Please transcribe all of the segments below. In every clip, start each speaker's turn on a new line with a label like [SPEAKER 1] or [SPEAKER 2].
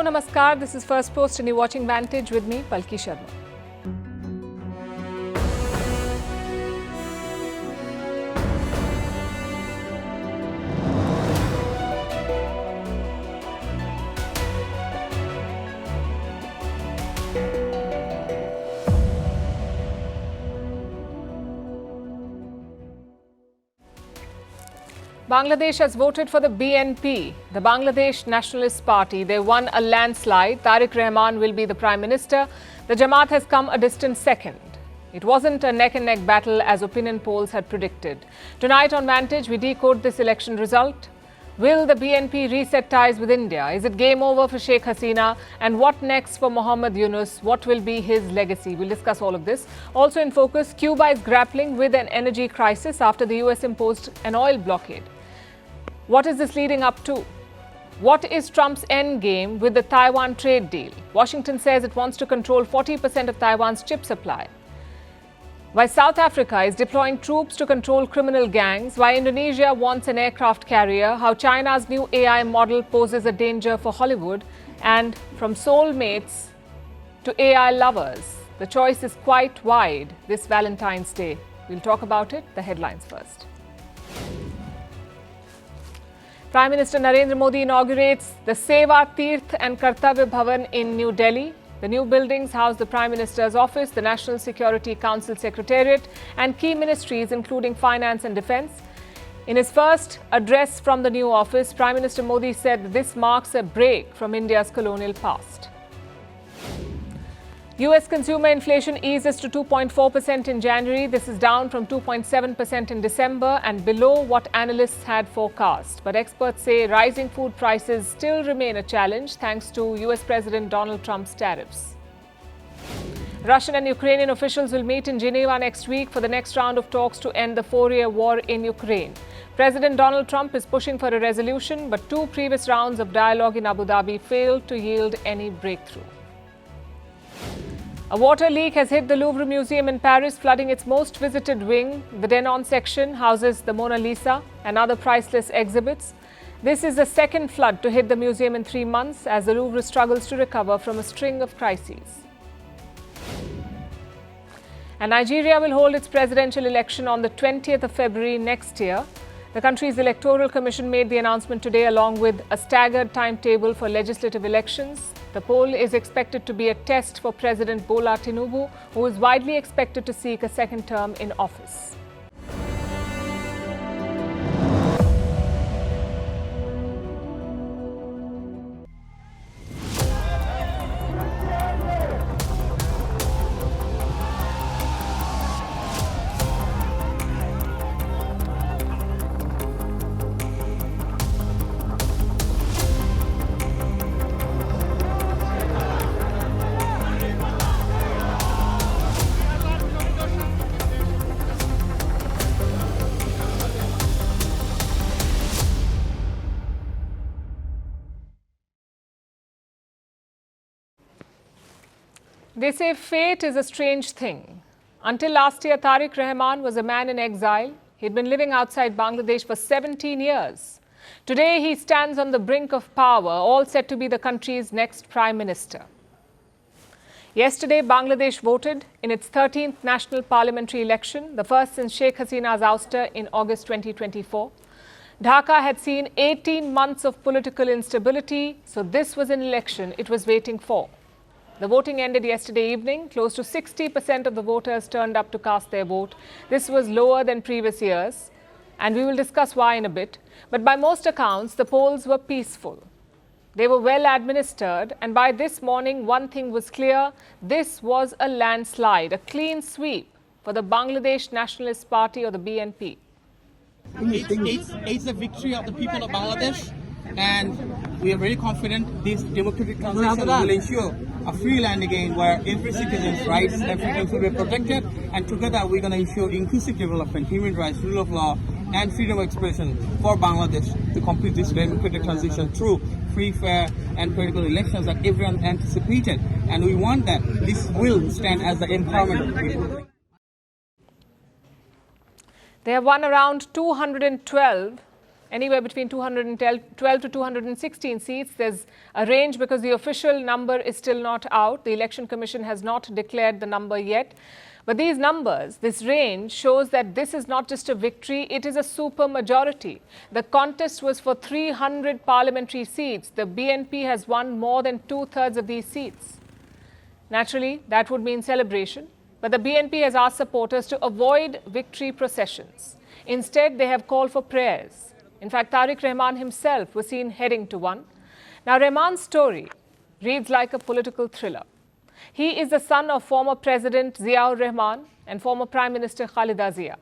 [SPEAKER 1] Hello, Namaskar. This is Firstpost and you're watching Vantage with me, Palki Sharma. Bangladesh has voted for the BNP, the Bangladesh Nationalist Party. They won a landslide. Tarique Rahman will be the Prime Minister. The Jamaat has come a distant second. It wasn't a neck-and-neck battle as opinion polls had predicted. Tonight on Vantage, we decode this election result. Will the BNP reset ties with India? Is it game over for Sheikh Hasina? And what next for Mohammed Yunus? What will be his legacy? We'll discuss all of this. Also in focus, Cuba is grappling with an energy crisis after the US imposed an oil blockade. What is this leading up to? What is Trump's end game with the Taiwan trade deal? Washington says it wants to control 40% of Taiwan's chip supply. Why South Africa is deploying troops to control criminal gangs, why Indonesia wants an aircraft carrier, how China's new AI model poses a danger for Hollywood, and from soulmates to AI lovers, the choice is quite wide this Valentine's Day. We'll talk about it. The headlines first. Prime Minister Narendra Modi inaugurates the Seva Tirth and Kartavya Bhavan in New Delhi. The new buildings house the Prime Minister's office, the National Security Council Secretariat, and key ministries including finance and defence. In his first address from the new office, Prime Minister Modi said that this marks a break from India's colonial past. US consumer inflation eases to 2.4% in January. This is down from 2.7% in December and below what analysts had forecast. But experts say rising food prices still remain a challenge thanks to US President Donald Trump's tariffs. Russian and Ukrainian officials will meet in Geneva next week for the next round of talks to end the 4-year war in Ukraine. President Donald Trump is pushing for a resolution, but 2 previous rounds of dialogue in Abu Dhabi failed to yield any breakthrough. A water leak has hit the Louvre Museum in Paris, flooding its most visited wing. The Denon section houses the Mona Lisa and other priceless exhibits. This is the second flood to hit the museum in 3 months as the Louvre struggles to recover from a string of crises. And Nigeria will hold its presidential election on the 20th of February next year. The country's Electoral Commission made the announcement today along with a staggered timetable for legislative elections. The poll is expected to be a test for President Bola Tinubu, who is widely expected to seek a second term in office. They say fate is a strange thing. Until last year, Tarique Rahman was a man in exile. He'd been living outside Bangladesh for 17 years. Today, he stands on the brink of power, all set to be the country's next prime minister. Yesterday, Bangladesh voted in its 13th national parliamentary election, the first since Sheikh Hasina's ouster in August 2024. Dhaka had seen 18 months of political instability, so this was an election it was waiting for. The voting ended yesterday evening. Close to 60% of the voters turned up to cast their vote. This was lower than previous years, and we will discuss why in a bit. But by most accounts, the polls were peaceful. They were well administered, and by this morning, one thing was clear. This was a landslide, a clean sweep for the Bangladesh Nationalist Party, or the BNP.
[SPEAKER 2] It's the victory of the people of Bangladesh, and we are very confident this democratic transition will ensure a free land again where every citizen's rights and freedoms will be protected, and together we're going to ensure inclusive development, human rights, rule of law, and freedom of expression for Bangladesh to complete this democratic transition through free, fair, and credible elections that everyone anticipated. And we want that this will stand as the empowerment of the people.
[SPEAKER 1] They have won around 212 anywhere between 212 to 216 seats. There's a range because the official number is still not out. The Election Commission has not declared the number yet. But these numbers, this range, shows that this is not just a victory, it is a super majority. The contest was for 300 parliamentary seats. The BNP has won more than 2/3 of these seats. Naturally, that would mean celebration. But the BNP has asked supporters to avoid victory processions. Instead, they have called for prayers. In fact, Tarique Rahman himself was seen heading to one. Now, Rahman's story reads like a political thriller. He is the son of former President Ziaur Rahman and former Prime Minister Khalida Zia.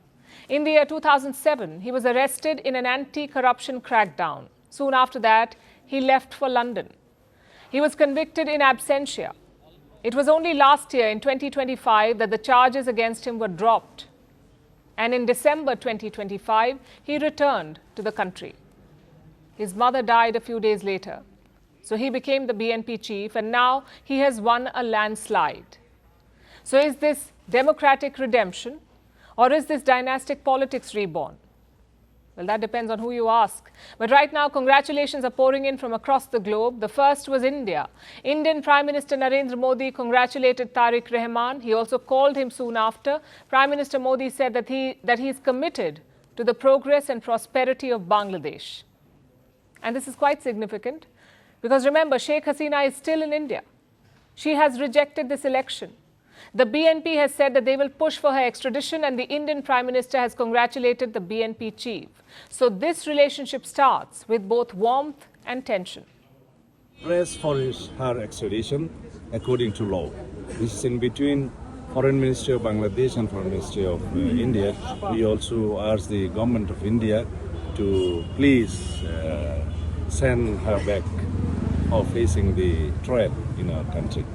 [SPEAKER 1] In the year 2007, he was arrested in an anti-corruption crackdown. Soon after that, he left for London. He was convicted in absentia. It was only last year, in 2025, that the charges against him were dropped. And in December 2025, he returned to the country. His mother died a few days later. So he became the BNP chief, and now he has won a landslide. So is this democratic redemption, or is this dynastic politics reborn? Well, that depends on who you ask. But right now, congratulations are pouring in from across the globe. The first was India. Indian Prime Minister Narendra Modi congratulated Tarique Rahman. He also called him soon after. Prime Minister Modi said that he is committed to the progress and prosperity of Bangladesh. And this is quite significant. Because remember, Sheikh Hasina is still in India. She has rejected this election. The BNP has said that they will push for her extradition, and the Indian Prime Minister has congratulated the BNP chief. So this relationship starts with both warmth and tension.
[SPEAKER 3] Press for her extradition according to law. This is in between Foreign Ministry of Bangladesh and Foreign Ministry of India. We also ask the government of India to please send her back of facing the trial in our country.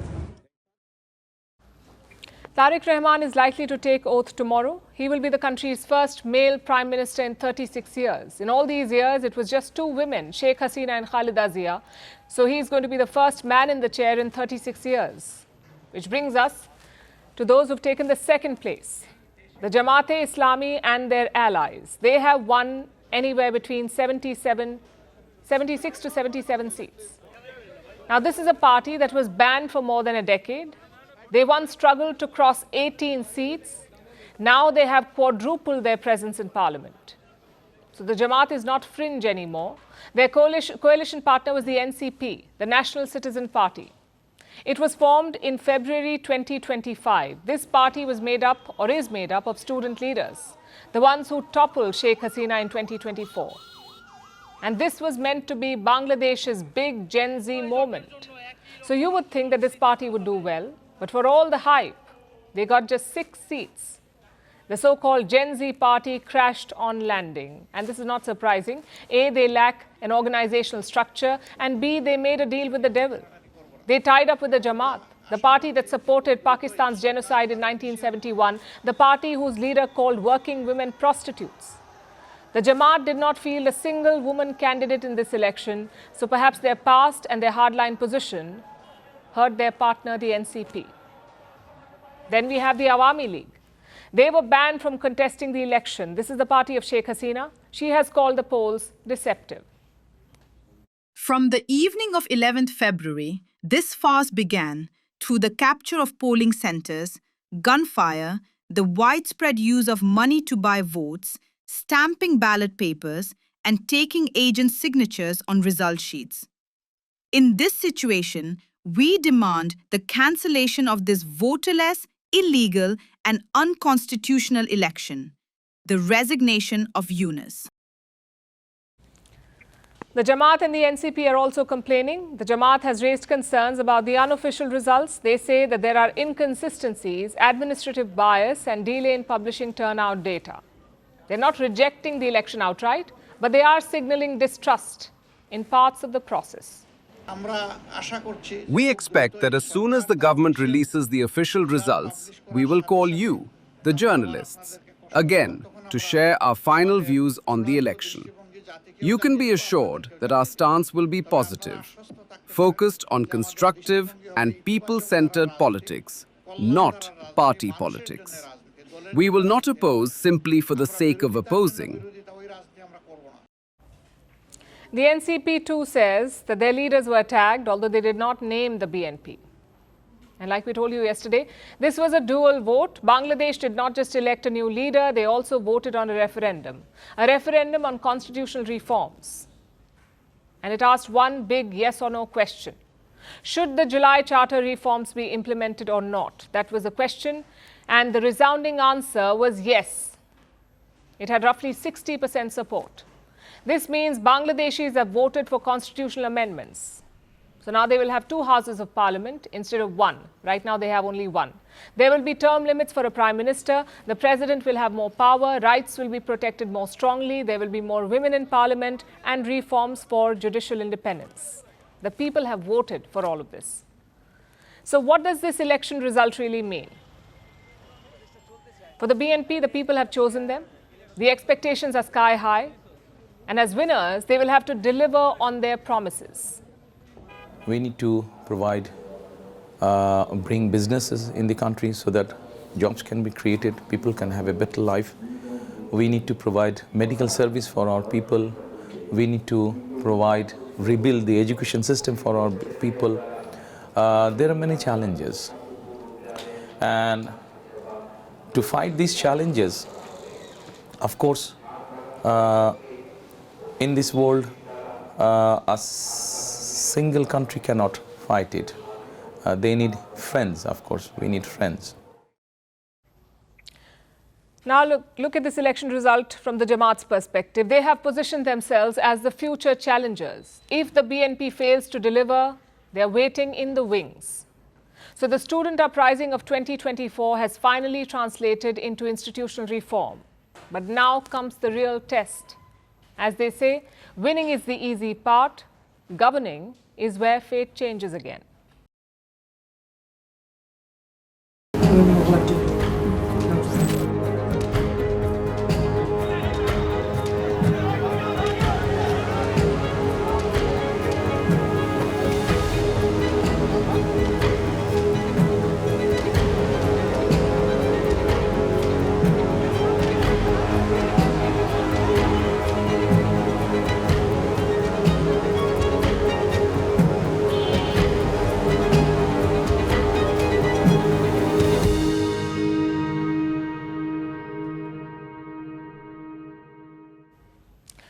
[SPEAKER 1] Tarique Rahman is likely to take oath tomorrow. He will be the country's first male prime minister in 36 years. In all these years, it was just two women, Sheikh Hasina and Khalida Zia. So he's going to be the first man in the chair in 36 years. Which brings us to those who've taken the second place. The Jamaat-e-Islami and their allies. They have won anywhere between 76 to 77 seats. Now, this is a party that was banned for more than a decade. They once struggled to cross 18 seats. Now they have quadrupled their presence in parliament. So the Jamaat is not fringe anymore. Their coalition partner was the NCP, the National Citizen Party. It was formed in February 2025. This party was made up, or is made up, of student leaders, the ones who toppled Sheikh Hasina in 2024. And this was meant to be Bangladesh's big Gen Z moment. So you would think that this party would do well, but for all the hype, they got just 6 seats. The so-called Gen Z party crashed on landing. And this is not surprising. A, they lack an organizational structure, and B, they made a deal with the devil. They tied up with the Jamaat, the party that supported Pakistan's genocide in 1971, the party whose leader called working women prostitutes. The Jamaat did not field a single woman candidate in this election, so perhaps their past and their hardline position hurt their partner, the NCP. Then we have the Awami League. They were banned from contesting the election. This is the party of Sheikh Hasina. She has called the polls deceptive.
[SPEAKER 4] From the evening of 11th February, this farce began through the capture of polling centers, gunfire, the widespread use of money to buy votes, stamping ballot papers, and taking agents' signatures on result sheets. In this situation, we demand the cancellation of this voterless, illegal, and unconstitutional election, the resignation of Yunus.
[SPEAKER 1] The Jamaat and the NCP are also complaining. The Jamaat has raised concerns about the unofficial results. They say that there are inconsistencies, administrative bias, and delay in publishing turnout data. They're not rejecting the election outright, but they are signaling distrust in parts of the process.
[SPEAKER 5] We expect that as soon as the government releases the official results, we will call you, the journalists, again to share our final views on the election. You can be assured that our stance will be positive, focused on constructive and people-centered politics, not party politics. We will not oppose simply for the sake of opposing.
[SPEAKER 1] The NCP too says that their leaders were tagged, although they did not name the BNP. And like we told you yesterday, this was a dual vote. Bangladesh did not just elect a new leader, they also voted on a referendum on constitutional reforms. And it asked one big yes or no question. Should the July Charter reforms be implemented or not? That was the question. And the resounding answer was yes. It had roughly 60% support. This means Bangladeshis have voted for constitutional amendments. So now they will have two houses of parliament instead of one. Right now they have only one. There will be term limits for a prime minister. The president will have more power. Rights will be protected more strongly. There will be more women in parliament and reforms for judicial independence. The people have voted for all of this. So what does this election result really mean? For the BNP, the people have chosen them. The expectations are sky high. And as winners, they will have to deliver on their promises.
[SPEAKER 6] We need to provide, bring businesses in the country so that jobs can be created, people can have a better life. We need to provide medical service for our people. We need to rebuild the education system for our people. There are many challenges. And to fight these challenges, of course, in this world, a single country cannot fight it. They need friends, of course. We need friends.
[SPEAKER 1] Now look at this election result from the Jamaat's perspective. They have positioned themselves as the future challengers. If the BNP fails to deliver, they are waiting in the wings. So the student uprising of 2024 has finally translated into institutional reform. But now comes the real test. As they say, winning is the easy part. Governing is where fate changes again.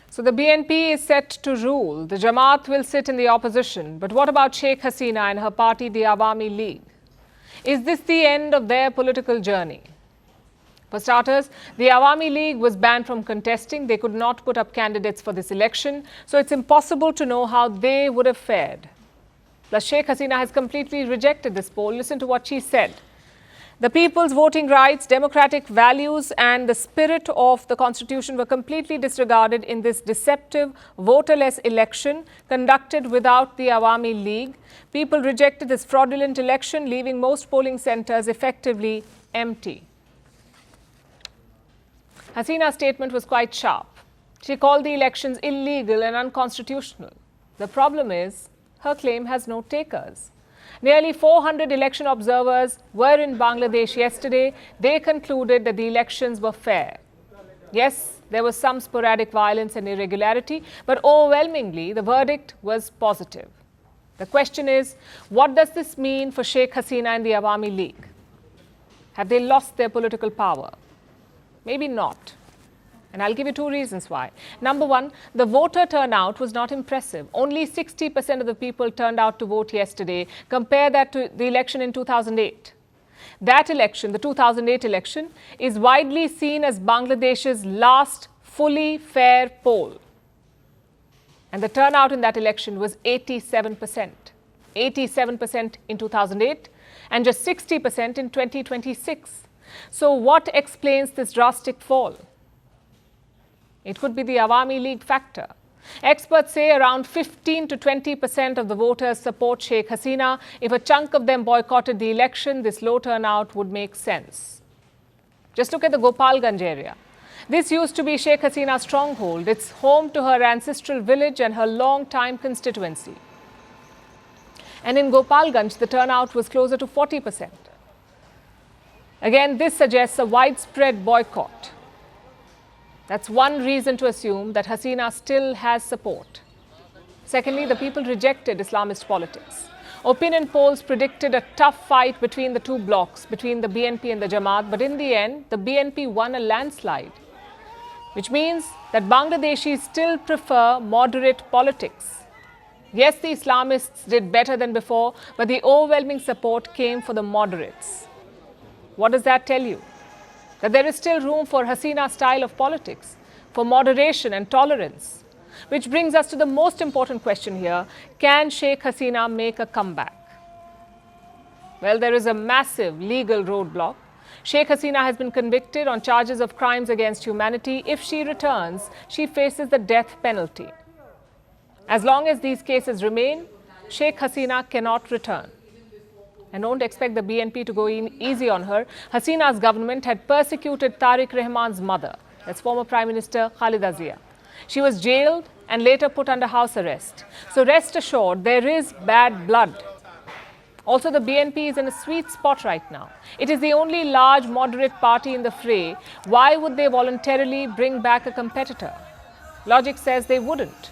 [SPEAKER 1] So the BNP is set to rule. The Jamaat will sit in the opposition. But what about Sheikh Hasina and her party, the Awami League? Is this the end of their political journey? For starters, the Awami League was banned from contesting. They could not put up candidates for this election. So it's impossible to know how they would have fared. Plus, Sheikh Hasina has completely rejected this poll. Listen to what she said. The people's voting rights, democratic values and the spirit of the constitution were completely disregarded in this deceptive, voterless election conducted without the Awami League. People rejected this fraudulent election, leaving most polling centres effectively empty. Hasina's statement was quite sharp. She called the elections illegal and unconstitutional. The problem is, her claim has no takers. Nearly 400 election observers were in Bangladesh yesterday. They concluded that the elections were fair. Yes, there was some sporadic violence and irregularity, but overwhelmingly, the verdict was positive. The question is, what does this mean for Sheikh Hasina and the Awami League? Have they lost their political power? Maybe not. And I'll give you two reasons why. Number one, the voter turnout was not impressive. Only 60% of the people turned out to vote yesterday. Compare that to the election in 2008. That election, the 2008 election, is widely seen as Bangladesh's last fully fair poll. And the turnout in that election was 87%. 87% in 2008 and just 60% in 2026. So what explains this drastic fall? It could be the Awami League factor. Experts say around 15 to 20% of the voters support Sheikh Hasina. If a chunk of them boycotted the election, this low turnout would make sense. Just look at the Gopalganj area. This used to be Sheikh Hasina's stronghold. It's home to her ancestral village and her long-time constituency. And in Gopalganj, the turnout was closer to 40%. Again, this suggests a widespread boycott. That's one reason to assume that Hasina still has support. Secondly, the people rejected Islamist politics. Opinion polls predicted a tough fight between the two blocs, between the BNP and the Jamaat, but in the end, the BNP won a landslide, which means that Bangladeshis still prefer moderate politics. Yes, the Islamists did better than before, but the overwhelming support came for the moderates. What does that tell you? That there is still room for Hasina's style of politics, for moderation and tolerance. Which brings us to the most important question here. Can Sheikh Hasina make a comeback? Well, there is a massive legal roadblock. Sheikh Hasina has been convicted on charges of crimes against humanity. If she returns, she faces the death penalty. As long as these cases remain, Sheikh Hasina cannot return. And don't expect the BNP to go easy on her. Hasina's government had persecuted Tarique Rahman's mother, that's former Prime Minister Khalida Zia. She was jailed and later put under house arrest. So rest assured, there is bad blood. Also, the BNP is in a sweet spot right now. It is the only large moderate party in the fray. Why would they voluntarily bring back a competitor? Logic says they wouldn't.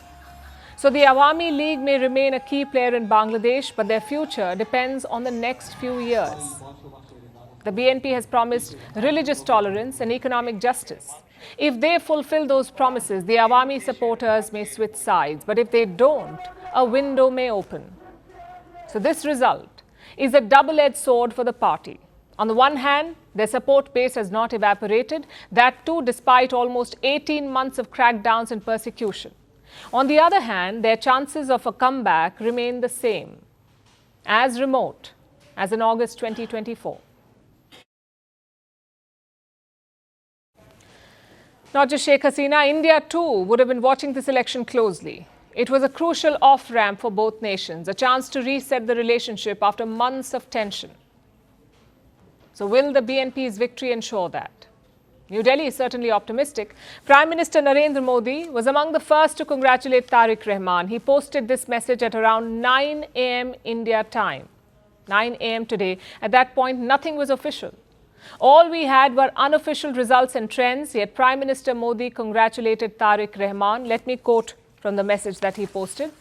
[SPEAKER 1] So the Awami League may remain a key player in Bangladesh, but their future depends on the next few years. The BNP has promised religious tolerance and economic justice. If they fulfill those promises, the Awami supporters may switch sides. But if they don't, a window may open. So this result is a double-edged sword for the party. On the one hand, their support base has not evaporated, that too despite almost 18 months of crackdowns and persecution. On the other hand, their chances of a comeback remain the same, as remote as in August 2024. Not just Sheikh Hasina, India too would have been watching this election closely. It was a crucial off-ramp for both nations, a chance to reset the relationship after months of tension. So will the BNP's victory ensure that? New Delhi is certainly optimistic. Prime Minister Narendra Modi was among the first to congratulate Tarique Rahman. He posted this message at around 9 a.m. India time. 9 a.m. today. At that point, nothing was official. All we had were unofficial results and trends, yet Prime Minister Modi congratulated Tarique Rahman. Let me quote from the message that he posted.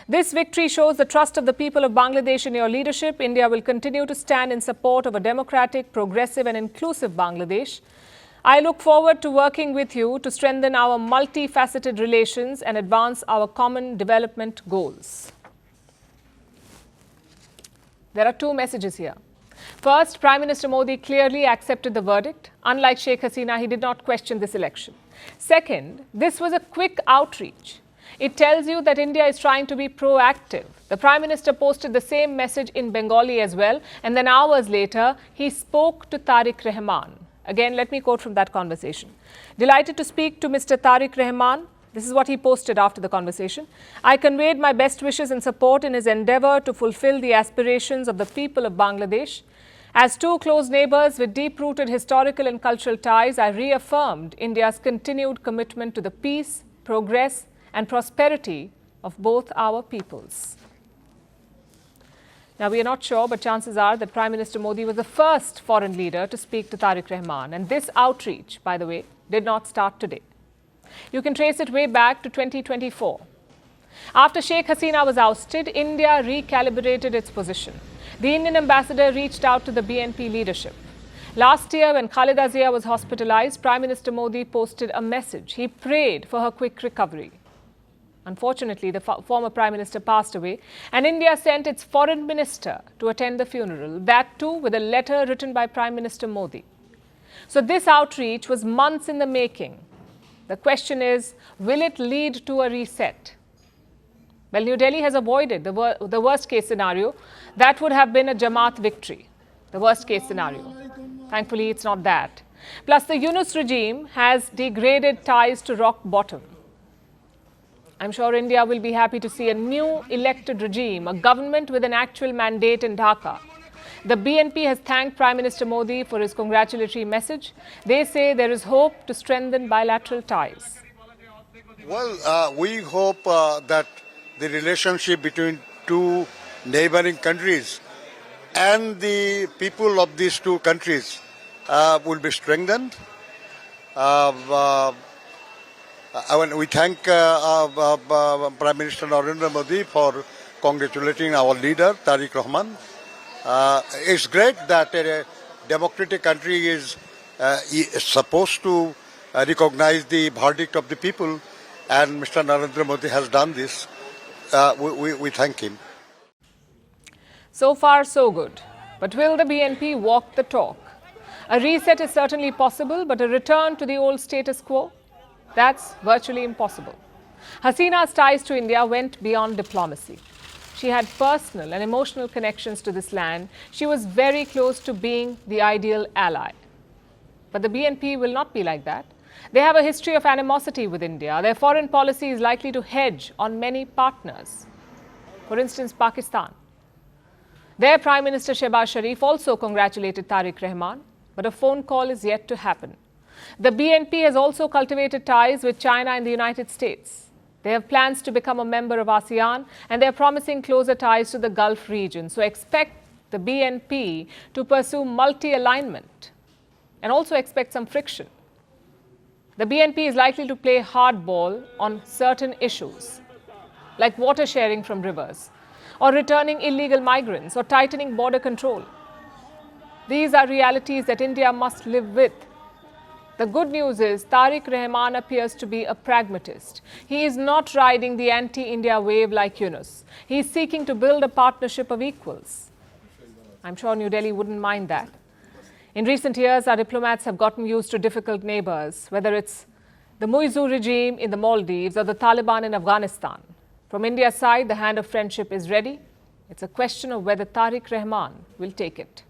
[SPEAKER 1] This victory shows the trust of the people of Bangladesh in your leadership. India will continue to stand in support of a democratic, progressive and inclusive Bangladesh. I look forward to working with you to strengthen our multifaceted relations and advance our common development goals. There are two messages here. First, Prime Minister Modi clearly accepted the verdict. Unlike Sheikh Hasina, he did not question this election. Second, this was a quick outreach. It tells you that India is trying to be proactive. The Prime Minister posted the same message in Bengali as well, and then hours later, he spoke to Tarique Rahman. Again, let me quote from that conversation. Delighted to speak to Mr. Tarique Rahman. This is what he posted after the conversation. I conveyed my best wishes and support in his endeavour to fulfill the aspirations of the people of Bangladesh. As two close neighbours with deep-rooted historical and cultural ties, I reaffirmed India's continued commitment to the peace, progress and prosperity of both our peoples. Now, we are not sure, but chances are that Prime Minister Modi was the first foreign leader to speak to Tarique Rahman. And this outreach, by the way, did not start today. You can trace it way back to 2024. After Sheikh Hasina was ousted, India recalibrated its position. The Indian ambassador reached out to the BNP leadership. Last year, when Khalida Zia was hospitalized, Prime Minister Modi posted a message. He prayed for her quick recovery. Unfortunately, the former Prime Minister passed away, and India sent its foreign minister to attend the funeral, that too with a letter written by Prime Minister Modi. So this outreach was months in the making. The question is, will it lead to a reset? Well, New Delhi has avoided the worst case scenario. That would have been a Jamaat victory, the worst case scenario. Thankfully, it's not that. Plus, the Yunus regime has degraded ties to rock bottom. I'm sure India will be happy to see a new elected regime, a government with an actual mandate in Dhaka. The BNP has thanked Prime Minister Modi for his congratulatory message. They say there is hope to strengthen bilateral ties.
[SPEAKER 7] Well, we hope that the relationship between two neighboring countries and the people of these two countries will be strengthened. We thank Prime Minister Narendra Modi for congratulating our leader, Tarique Rahman. It's great that a democratic country is supposed to recognize the verdict of the people, and Mr. Narendra Modi has done this. We thank him.
[SPEAKER 1] So far, so good. But will the BNP walk the talk? A reset is certainly possible, but a return to the old status quo? That's virtually impossible. Hasina's ties to India went beyond diplomacy. She had personal and emotional connections to this land. She was very close to being the ideal ally. But the BNP will not be like that. They have a history of animosity with India. Their foreign policy is likely to hedge on many partners. For instance, Pakistan. Their Prime Minister Shehbaz Sharif also congratulated Tarique Rahman, but a phone call is yet to happen. The BNP has also cultivated ties with China and the United States. They have plans to become a member of ASEAN, and they are promising closer ties to the Gulf region. So expect the BNP to pursue multi-alignment and also expect some friction. The BNP is likely to play hardball on certain issues, like water sharing from rivers, or returning illegal migrants, or tightening border control. These are realities that India must live with. The good news is Tarique Rahman appears to be a pragmatist. He is not riding the anti-India wave like Yunus. He is seeking to build a partnership of equals. I'm sure New Delhi wouldn't mind that. In recent years, our diplomats have gotten used to difficult neighbors, whether it's the Muizzu regime in the Maldives or the Taliban in Afghanistan. From India's side, the hand of friendship is ready. It's a question of whether Tarique Rahman will take it.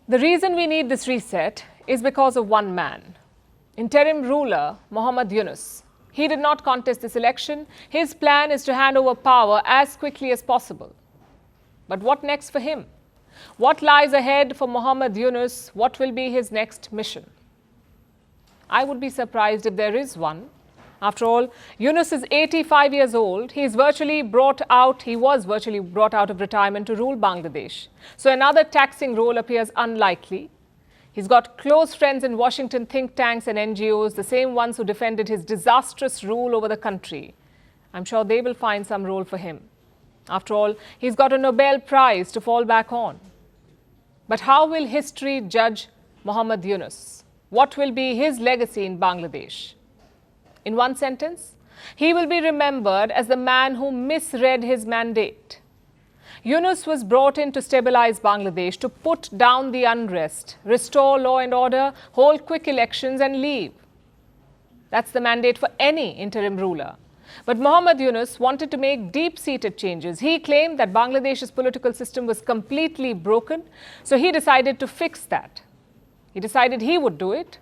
[SPEAKER 1] The reason we need this reset is because of one man, interim ruler Mohammad Yunus. He did not contest this election. His plan is to hand over power as quickly as possible. But what next for him? What lies ahead for Mohammad Yunus? What will be his next mission? I would be surprised if there is one. After all, Yunus is 85 years old. He was virtually brought out of retirement to rule Bangladesh. So another taxing role appears unlikely. He's got close friends in Washington think tanks and NGOs, the same ones who defended his disastrous rule over the country. I'm sure they will find some role for him. After all, he's got a Nobel Prize to fall back on. But how will history judge Mohammad Yunus? What will be his legacy in Bangladesh? In one sentence, he will be remembered as the man who misread his mandate. Yunus was brought in to stabilize Bangladesh, to put down the unrest, restore law and order, hold quick elections and leave. That's the mandate for any interim ruler. But Mohammad Yunus wanted to make deep-seated changes. He claimed that Bangladesh's political system was completely broken, so he decided to fix that. He decided he would do it,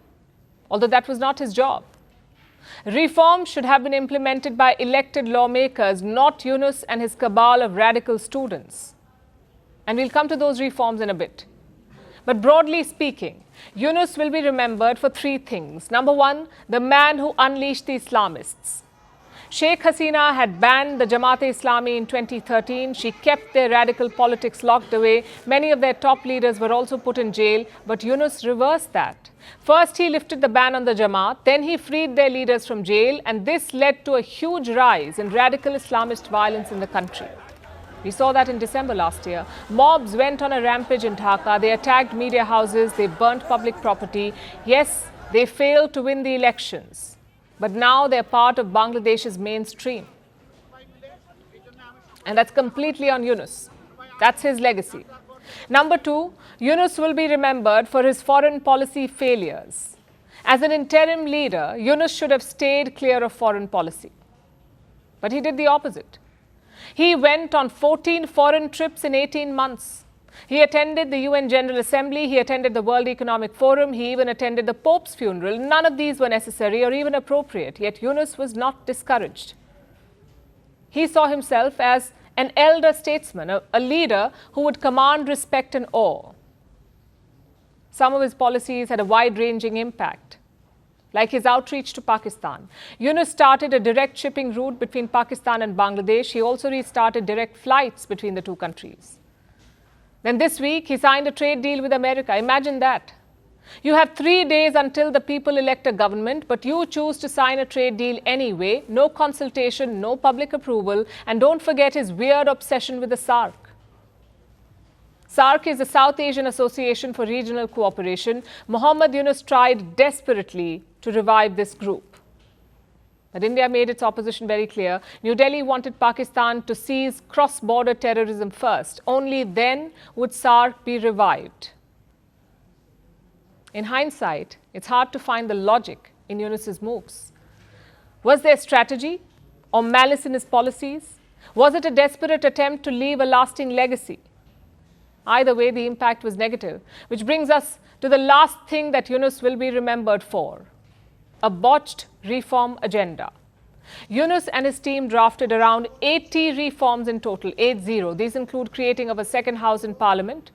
[SPEAKER 1] although that was not his job. Reforms should have been implemented by elected lawmakers, not Yunus and his cabal of radical students. And we'll come to those reforms in a bit. But broadly speaking, Yunus will be remembered for three things. Number one, the man who unleashed the Islamists. Sheikh Hasina had banned the Jamaat-e-Islami in 2013. She kept their radical politics locked away. Many of their top leaders were also put in jail, but Yunus reversed that. First, he lifted the ban on the Jamaat, then he freed their leaders from jail, and this led to a huge rise in radical Islamist violence in the country. We saw that in December last year. Mobs went on a rampage in Dhaka. They attacked media houses. They burnt public property. Yes, they failed to win the elections. But now they're part of Bangladesh's mainstream. And that's completely on Yunus. That's his legacy. Number two, Yunus will be remembered for his foreign policy failures. As an interim leader, Yunus should have stayed clear of foreign policy. But he did the opposite. He went on 14 foreign trips in 18 months. He attended the UN General Assembly, he attended the World Economic Forum, he even attended the Pope's funeral. None of these were necessary or even appropriate, yet Yunus was not discouraged. He saw himself as an elder statesman, a leader who would command respect and awe. Some of his policies had a wide-ranging impact, like his outreach to Pakistan. Yunus started a direct shipping route between Pakistan and Bangladesh. He also restarted direct flights between the two countries. Then this week, he signed a trade deal with America. Imagine that. You have 3 days until the people elect a government, but you choose to sign a trade deal anyway. No consultation, no public approval, and don't forget his weird obsession with the SAARC. SAARC is the South Asian Association for Regional Cooperation. Mohammad Yunus tried desperately to revive this group. But India made its opposition very clear. New Delhi wanted Pakistan to seize cross-border terrorism first. Only then would SAARC be revived. In hindsight, it's hard to find the logic in Yunus's moves. Was there strategy or malice in his policies? Was it a desperate attempt to leave a lasting legacy? Either way, the impact was negative, which brings us to the last thing that Yunus will be remembered for: a botched reform agenda. Yunus and his team drafted around 80 reforms in total, 80. These include creating of a second house in parliament,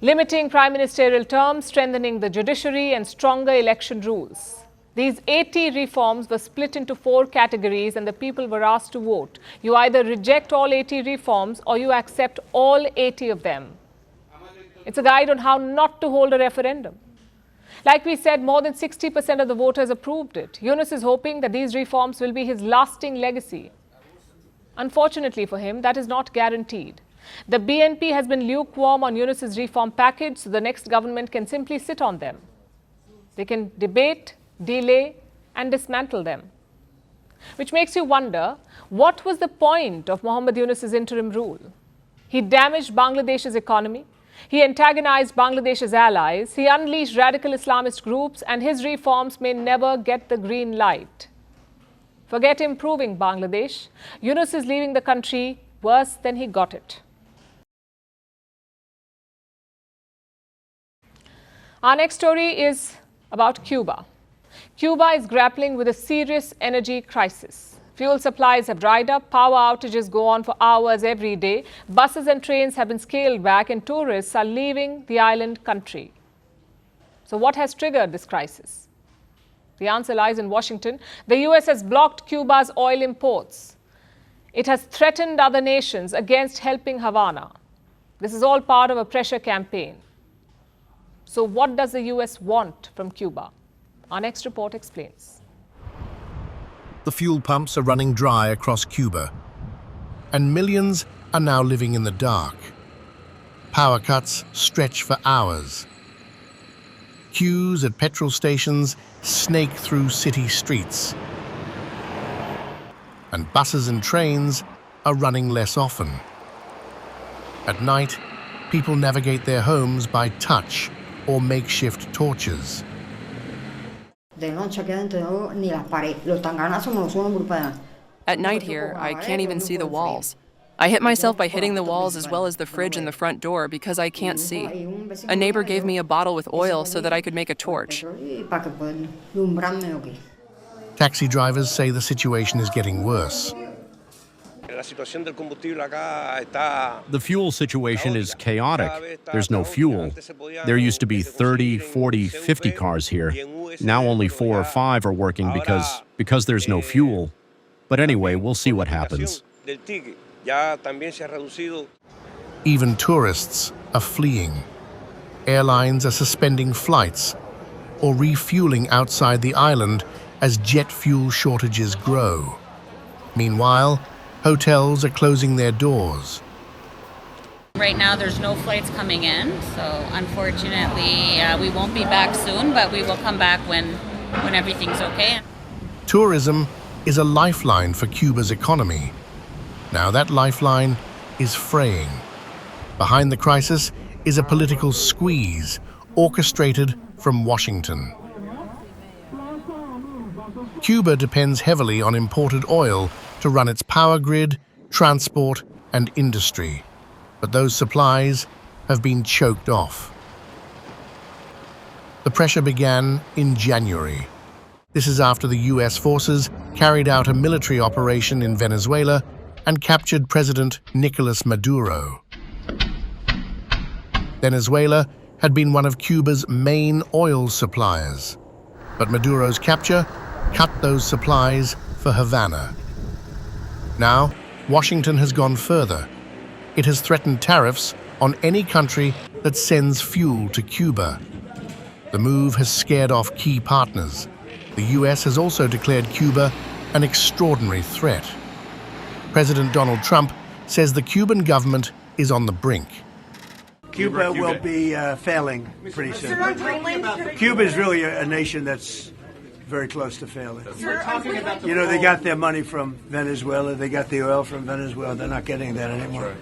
[SPEAKER 1] limiting prime ministerial terms, strengthening the judiciary, and stronger election rules. These 80 reforms were split into 4 categories, and the people were asked to vote. You either reject all 80 reforms or you accept all 80 of them. It's a guide on how not to hold a referendum. Like we said, more than 60% of the voters approved it. Yunus is hoping that these reforms will be his lasting legacy. Unfortunately for him, that is not guaranteed. The BNP has been lukewarm on Yunus's reform package, so the next government can simply sit on them. They can debate, delay, and dismantle them. Which makes you wonder, what was the point of Mohammad Yunus's interim rule? He damaged Bangladesh's economy. He antagonized Bangladesh's allies. He unleashed radical Islamist groups, and his reforms may never get the green light. Forget improving Bangladesh. Yunus is leaving the country worse than he got it. Our next story is about Cuba. Cuba is grappling with a serious energy crisis. Fuel supplies have dried up, power outages go on for hours every day, buses and trains have been scaled back, and tourists are leaving the island country. So what has triggered this crisis? The answer lies in Washington. The US has blocked Cuba's oil imports. It has threatened other nations against helping Havana. This is all part of a pressure campaign. So what does the US want from Cuba? Our next report explains.
[SPEAKER 8] The fuel pumps are running dry across Cuba, and millions are now living in the dark. Power cuts stretch for hours. Queues at petrol stations snake through city streets, and buses and trains are running less often. At night, people navigate their homes by touch or makeshift torches.
[SPEAKER 9] At night here, I can't even see the walls. I hit myself by hitting the walls as well as the fridge and the front door because I can't see. A neighbor gave me a bottle with oil so that I could make a torch.
[SPEAKER 8] Taxi drivers say the situation is getting worse.
[SPEAKER 10] The fuel situation is chaotic. There's no fuel. There used to be 30, 40, 50 cars here. Now only 4 or 5 are working because there's no fuel. But anyway, we'll see what happens.
[SPEAKER 8] Even tourists are fleeing. Airlines are suspending flights or refueling outside the island as jet fuel shortages grow. Meanwhile, hotels are closing their doors.
[SPEAKER 11] Right now there's no flights coming in, so unfortunately we won't be back soon, but we will come back when everything's okay.
[SPEAKER 8] Tourism is a lifeline for Cuba's economy. Now that lifeline is fraying. Behind the crisis is a political squeeze orchestrated from Washington. Cuba depends heavily on imported oil to run its power grid, transport, and industry. But those supplies have been choked off. The pressure began in January. This is after the US forces carried out a military operation in Venezuela and captured President Nicolas Maduro. Venezuela had been one of Cuba's main oil suppliers, but Maduro's capture cut those supplies for Havana. Now, Washington has gone further. It has threatened tariffs on any country that sends fuel to Cuba. The move has scared off key partners. The US has also declared Cuba an extraordinary threat. President Donald Trump says the Cuban government is on the brink.
[SPEAKER 12] Cuba will be failing pretty soon. Cuba is really a nation that's very close to failing. You know, they got their money from Venezuela, they got the oil from Venezuela, they're not getting that anymore.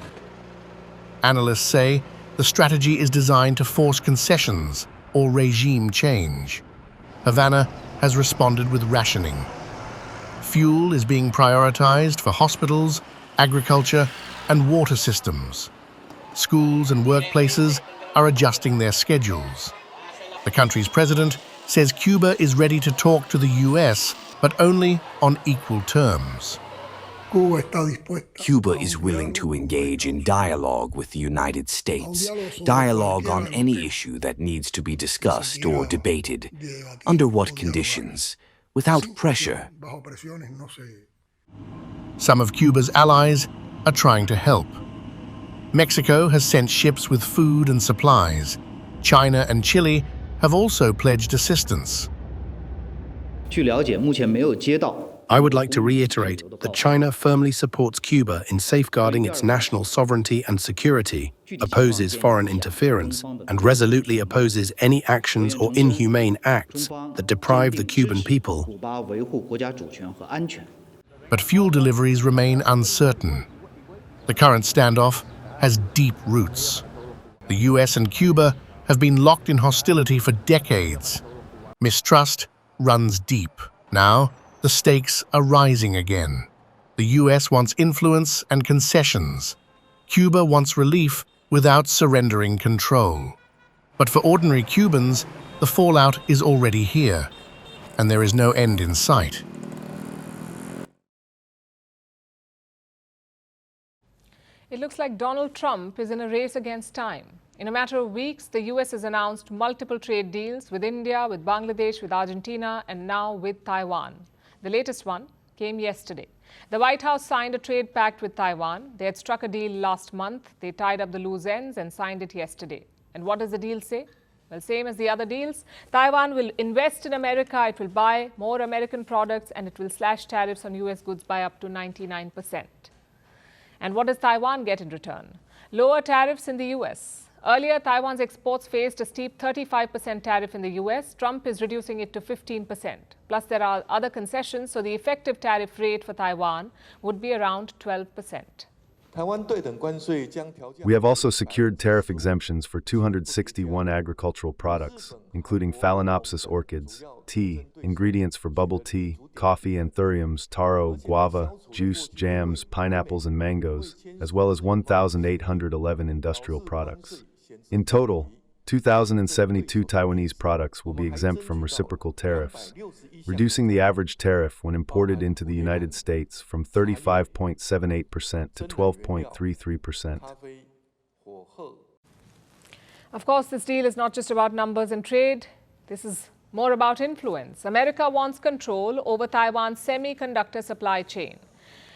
[SPEAKER 8] Analysts say the strategy is designed to force concessions or regime change. Havana has responded with rationing. Fuel is being prioritized for hospitals, agriculture, and water systems. Schools and workplaces are adjusting their schedules. The country's president says Cuba is ready to talk to the US, but only on equal terms.
[SPEAKER 13] Cuba is willing to engage in dialogue with the United States, dialogue on any issue that needs to be discussed or debated. Under what conditions? Without pressure.
[SPEAKER 8] Some of Cuba's allies are trying to help. Mexico has sent ships with food and supplies. China and Chile have also pledged assistance.
[SPEAKER 14] I would like to reiterate that China firmly supports Cuba in safeguarding its national sovereignty and security, opposes foreign interference, and resolutely opposes any actions or inhumane acts that deprive the Cuban people.
[SPEAKER 8] But fuel deliveries remain uncertain. The current standoff has deep roots. The US and Cuba have been locked in hostility for decades. Mistrust runs deep. Now, the stakes are rising again. The US wants influence and concessions. Cuba wants relief without surrendering control. But for ordinary Cubans, the fallout is already here, and there is no end in sight.
[SPEAKER 1] It looks like Donald Trump is in a race against time. In a matter of weeks, the US has announced multiple trade deals with India, with Bangladesh, with Argentina, and now with Taiwan. The latest one came yesterday. The White House signed a trade pact with Taiwan. They had struck a deal last month. They tied up the loose ends and signed it yesterday. And what does the deal say? Well, same as the other deals. Taiwan will invest in America, it will buy more American products, and it will slash tariffs on US goods by up to 99%. And what does Taiwan get in return? Lower tariffs in the US. Earlier, Taiwan's exports faced a steep 35% tariff in the US. Trump is reducing it to 15%. Plus, there are other concessions, so the effective tariff rate for Taiwan would be around 12%.
[SPEAKER 15] We have also secured tariff exemptions for 261 agricultural products, including Phalaenopsis orchids, tea, ingredients for bubble tea, coffee, anthuriums, taro, guava, juice, jams, pineapples, and mangoes, as well as 1,811 industrial products. In total, 2,072 Taiwanese products will be exempt from reciprocal tariffs, reducing the average tariff when imported into the United States from 35.78% to 12.33%.
[SPEAKER 1] Of course, this deal is not just about numbers and trade. This is more about influence. America wants control over Taiwan's semiconductor supply chain.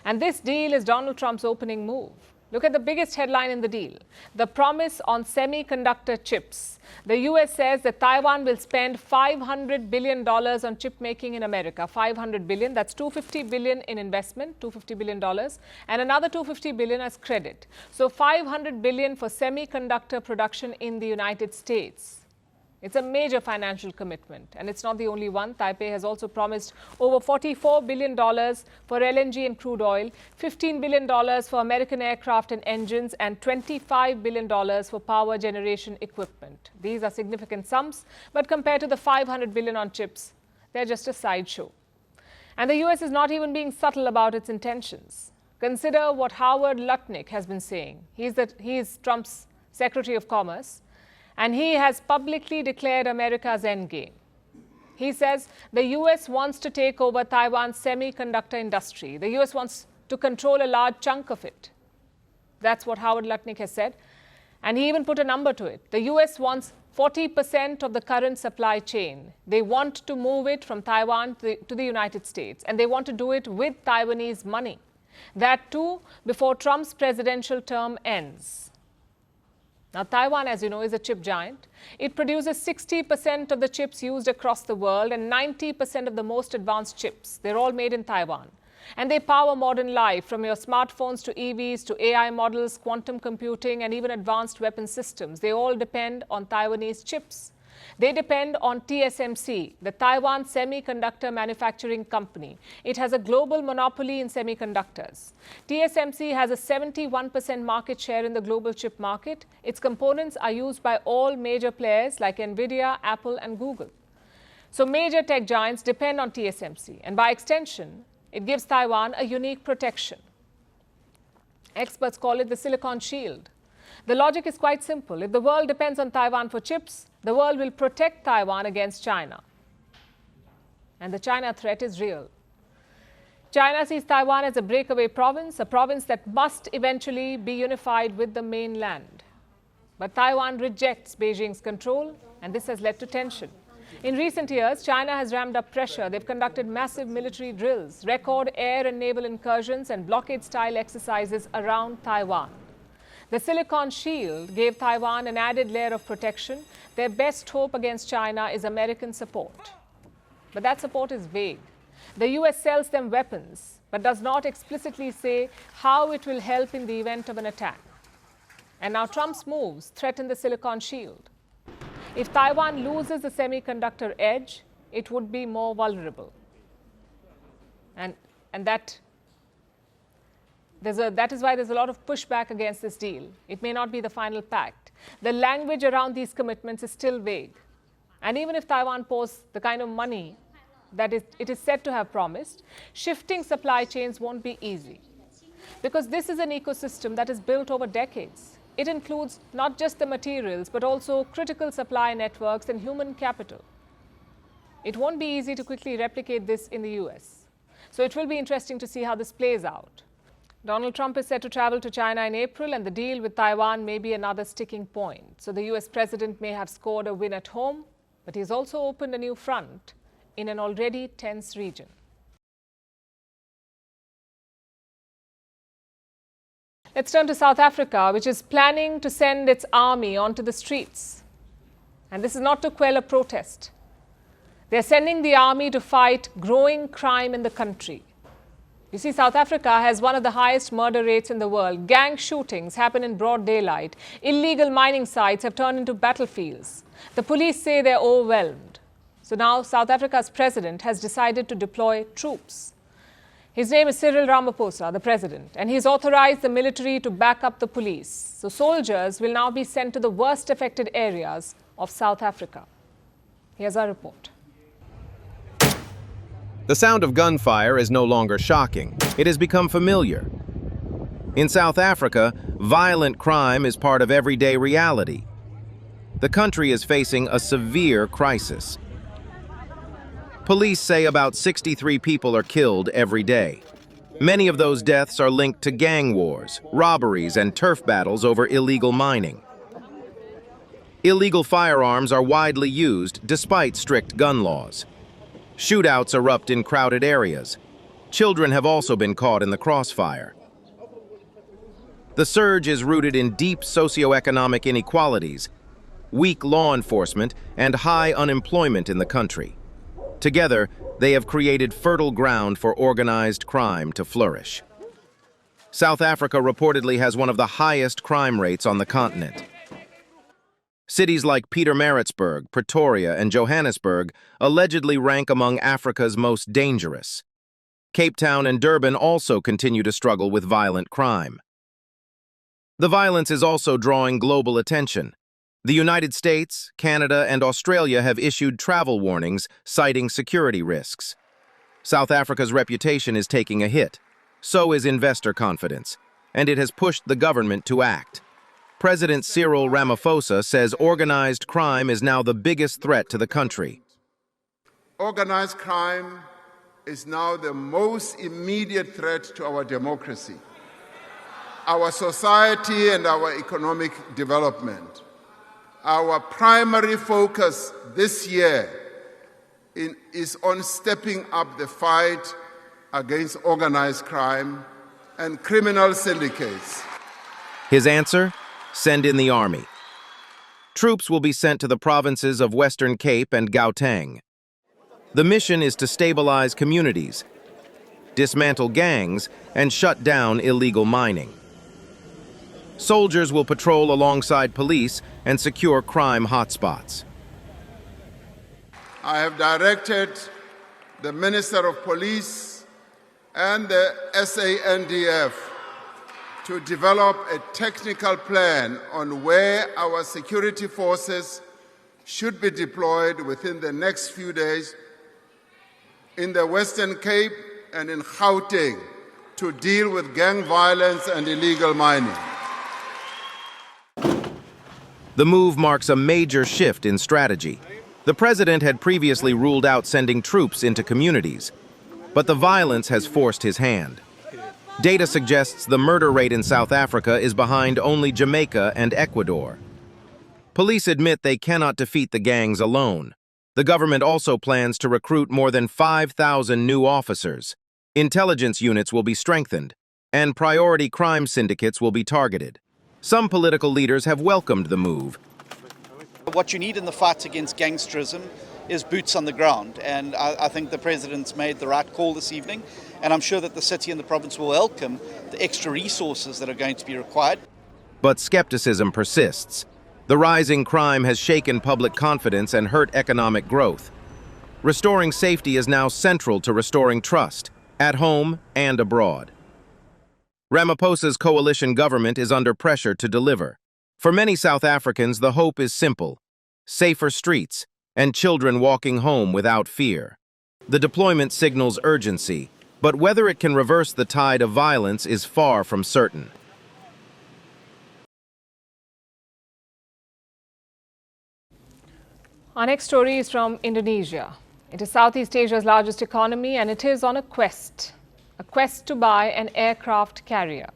[SPEAKER 1] And this deal is Donald Trump's opening move. Look at the biggest headline in the deal, the promise on semiconductor chips. The US says that Taiwan will spend $500 billion on chip making in America. $500 billion, that's $250 billion in investment, $250 billion, and another $250 billion as credit. So $500 billion for semiconductor production in the United States. It's a major financial commitment, and it's not the only one. Taipei has also promised over $44 billion for LNG and crude oil, $15 billion for American aircraft and engines, and $25 billion for power generation equipment. These are significant sums, but compared to the $500 billion on chips, they're just a sideshow. And the US is not even being subtle about its intentions. Consider what Howard Lutnick has been saying. He's Trump's Secretary of Commerce. And he has publicly declared America's endgame. He says the US wants to take over Taiwan's semiconductor industry. The US wants to control a large chunk of it. That's what Howard Lutnick has said. And he even put a number to it. The US wants 40% of the current supply chain. They want to move it from Taiwan to the United States. And they want to do it with Taiwanese money. That too before Trump's presidential term ends. Now, Taiwan, as you know, is a chip giant. It produces 60% of the chips used across the world and 90% of the most advanced chips. They're all made in Taiwan. And they power modern life, from your smartphones to EVs to AI models, quantum computing, and even advanced weapon systems. They all depend on Taiwanese chips. They depend on TSMC, the Taiwan Semiconductor Manufacturing Company. It has a global monopoly in semiconductors. TSMC has a 71% market share in the global chip market. Its components are used by all major players like Nvidia, Apple, and Google. So major tech giants depend on TSMC, and by extension, it gives Taiwan a unique protection. Experts call it the Silicon Shield. The logic is quite simple. If the world depends on Taiwan for chips, the world will protect Taiwan against China. And the China threat is real. China sees Taiwan as a breakaway province, a province that must eventually be unified with the mainland. But Taiwan rejects Beijing's control, and this has led to tension. In recent years, China has ramped up pressure. They've conducted massive military drills, record air and naval incursions, and blockade-style exercises around Taiwan. The Silicon Shield gave Taiwan an added layer of protection. Their best hope against China is American support. But that support is vague. The US sells them weapons, but does not explicitly say how it will help in the event of an attack. And now Trump's moves threaten the Silicon Shield. If Taiwan loses the semiconductor edge, it would be more vulnerable. And that is why there's a lot of pushback against this deal. It may not be the final pact. The language around these commitments is still vague. And even if Taiwan posts the kind of money that it is said to have promised, shifting supply chains won't be easy. Because this is an ecosystem that is built over decades. It includes not just the materials, but also critical supply networks and human capital. It won't be easy to quickly replicate this in the US. So it will be interesting to see how this plays out. Donald Trump is set to travel to China in April, and the deal with Taiwan may be another sticking point. So the US president may have scored a win at home, but he's also opened a new front in an already tense region. Let's turn to South Africa, which is planning to send its army onto the streets. And this is not to quell a protest. They're sending the army to fight growing crime in the country. You see, South Africa has one of the highest murder rates in the world. Gang shootings happen in broad daylight. Illegal mining sites have turned into battlefields. The police say they're overwhelmed. So now South Africa's president has decided to deploy troops. His name is Cyril Ramaphosa, the president, and he's authorized the military to back up the police. So soldiers will now be sent to the worst affected areas of South Africa. Here's our report.
[SPEAKER 16] The sound of gunfire is no longer shocking. It has become familiar. In South Africa, violent crime is part of everyday reality. The country is facing a severe crisis. Police say about 63 people are killed every day. Many of those deaths are linked to gang wars, robberies, and turf battles over illegal mining. Illegal firearms are widely used despite strict gun laws. Shootouts erupt in crowded areas. Children have also been caught in the crossfire. The surge is rooted in deep socioeconomic inequalities, weak law enforcement, and high unemployment in the country. Together, they have created fertile ground for organized crime to flourish. South Africa reportedly has one of the highest crime rates on the continent. Cities like Pietermaritzburg, Pretoria, and Johannesburg allegedly rank among Africa's most dangerous. Cape Town and Durban also continue to struggle with violent crime. The violence is also drawing global attention. The United States, Canada, and Australia have issued travel warnings citing security risks. South Africa's reputation is taking a hit. So is investor confidence, and it has pushed the government to act. President Cyril Ramaphosa says organized crime is now the biggest threat to the country.
[SPEAKER 17] Organized crime is now the most immediate threat to our democracy, our society, and our economic development. Our primary focus this year is on stepping up the fight against organized crime and criminal syndicates.
[SPEAKER 16] His answer? Send in the army. Troops will be sent to the provinces of Western Cape and Gauteng. The mission is to stabilize communities, dismantle gangs, and shut down illegal mining. Soldiers will patrol alongside police and secure crime hotspots.
[SPEAKER 17] I have directed the Minister of Police and the SANDF to develop a technical plan on where our security forces should be deployed within the next few days in the Western Cape and in Gauteng to deal with gang violence and illegal mining.
[SPEAKER 16] The move marks a major shift in strategy. The president had previously ruled out sending troops into communities, but the violence has forced his hand. Data suggests the murder rate in South Africa is behind only Jamaica and Ecuador. Police admit they cannot defeat the gangs alone. The government also plans to recruit more than 5,000 new officers. Intelligence units will be strengthened, and priority crime syndicates will be targeted. Some political leaders have welcomed the move.
[SPEAKER 18] What you need in the fight against gangsterism is boots on the ground, and I think the president's made the right call this evening, and I'm sure that the city and the province will welcome the extra resources that are going to be required.
[SPEAKER 16] But skepticism persists. The rising crime has shaken public confidence and hurt economic growth. Restoring safety is now central to restoring trust, at home and abroad. Ramaphosa's coalition government is under pressure to deliver. For many South Africans, the hope is simple: safer streets and children walking home without fear. The deployment signals urgency, but whether it can reverse the tide of violence is far from certain.
[SPEAKER 1] Our next story is from Indonesia. It is Southeast Asia's largest economy, and it is on a quest to buy an aircraft carrier.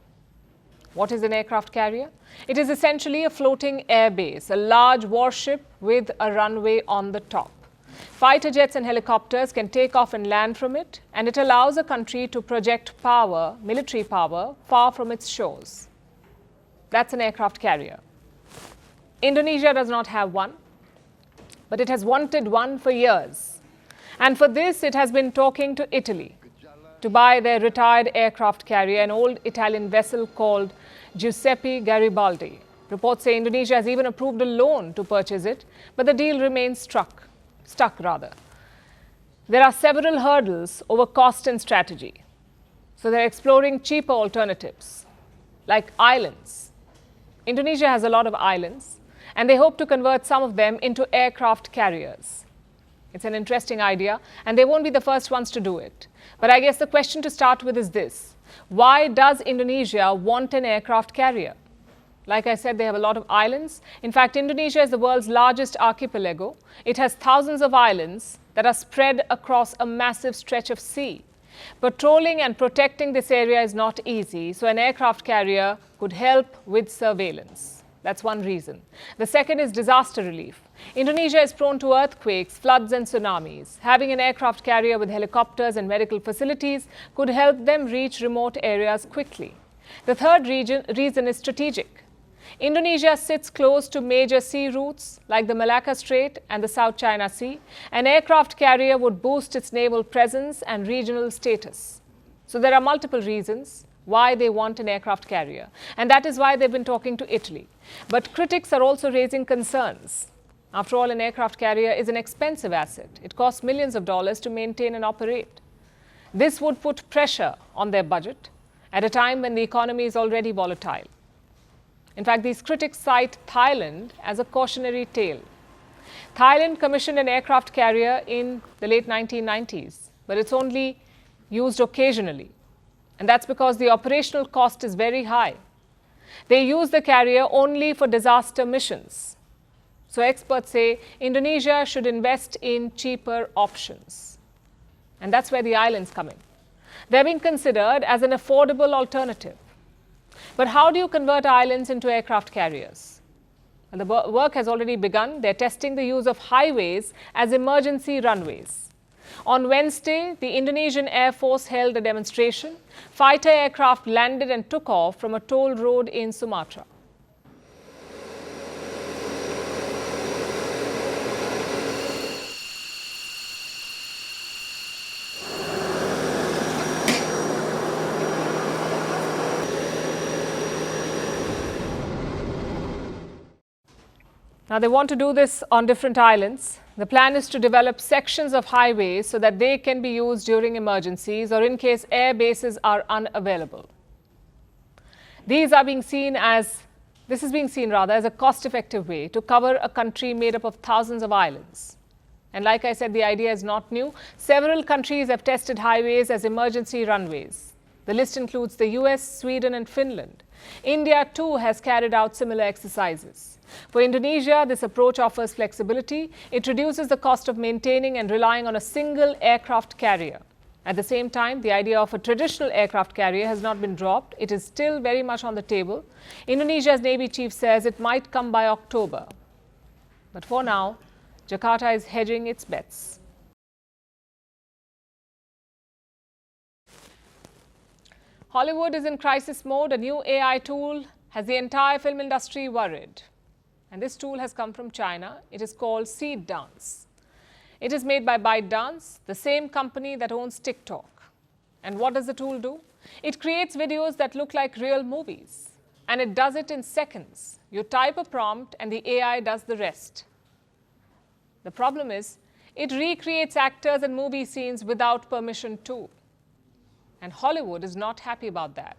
[SPEAKER 1] What is an aircraft carrier? It is essentially a floating air base, a large warship with a runway on the top. Fighter jets and helicopters can take off and land from it, and it allows a country to project power, military power, far from its shores. That's an aircraft carrier. Indonesia does not have one, but it has wanted one for years. And for this, it has been talking to Italy to buy their retired aircraft carrier, an old Italian vessel called Giuseppe Garibaldi. Reports say Indonesia has even approved a loan to purchase it, but the deal remains stuck. There are several hurdles over cost and strategy. So they're exploring cheaper alternatives, like islands. Indonesia has a lot of islands, and they hope to convert some of them into aircraft carriers. It's an interesting idea, and they won't be the first ones to do it. But I guess the question to start with is this: why does Indonesia want an aircraft carrier? Like I said, they have a lot of islands. In fact, Indonesia is the world's largest archipelago. It has thousands of islands that are spread across a massive stretch of sea. Patrolling and protecting this area is not easy, so an aircraft carrier could help with surveillance. That's one reason. The second is disaster relief. Indonesia is prone to earthquakes, floods and tsunamis. Having an aircraft carrier with helicopters and medical facilities could help them reach remote areas quickly. The third reason is strategic. Indonesia sits close to major sea routes like the Malacca Strait and the South China Sea. An aircraft carrier would boost its naval presence and regional status. So there are multiple reasons why they want an aircraft carrier, and that is why they've been talking to Italy. But critics are also raising concerns. After all, an aircraft carrier is an expensive asset. It costs millions of dollars to maintain and operate. This would put pressure on their budget at a time when the economy is already volatile. In fact, these critics cite Thailand as a cautionary tale. Thailand commissioned an aircraft carrier in the late 1990s, but it's only used occasionally. And that's because the operational cost is very high. They use the carrier only for disaster missions. So experts say Indonesia should invest in cheaper options. And that's where the islands come in. They're being considered as an affordable alternative. But how do you convert islands into aircraft carriers? Well, the work has already begun. They're testing the use of highways as emergency runways. On Wednesday, the Indonesian Air Force held a demonstration. Fighter aircraft landed and took off from a toll road in Sumatra. Now, they want to do this on different islands. The plan is to develop sections of highways so that they can be used during emergencies or in case air bases are unavailable. This is being seen as a cost-effective way to cover a country made up of thousands of islands. And like I said, the idea is not new. Several countries have tested highways as emergency runways. The list includes the US, Sweden and Finland. India too has carried out similar exercises. For Indonesia, this approach offers flexibility. It reduces the cost of maintaining and relying on a single aircraft carrier. At the same time, the idea of a traditional aircraft carrier has not been dropped. It is still very much on the table. Indonesia's Navy chief says it might come by October. But for now, Jakarta is hedging its bets. Hollywood is in crisis mode. A new AI tool has the entire film industry worried. And this tool has come from China. It is called Seed Dance. It is made by ByteDance, the same company that owns TikTok. And what does the tool do? It creates videos that look like real movies. And it does it in seconds. You type a prompt and the AI does the rest. The problem is, it recreates actors and movie scenes without permission too. And Hollywood is not happy about that.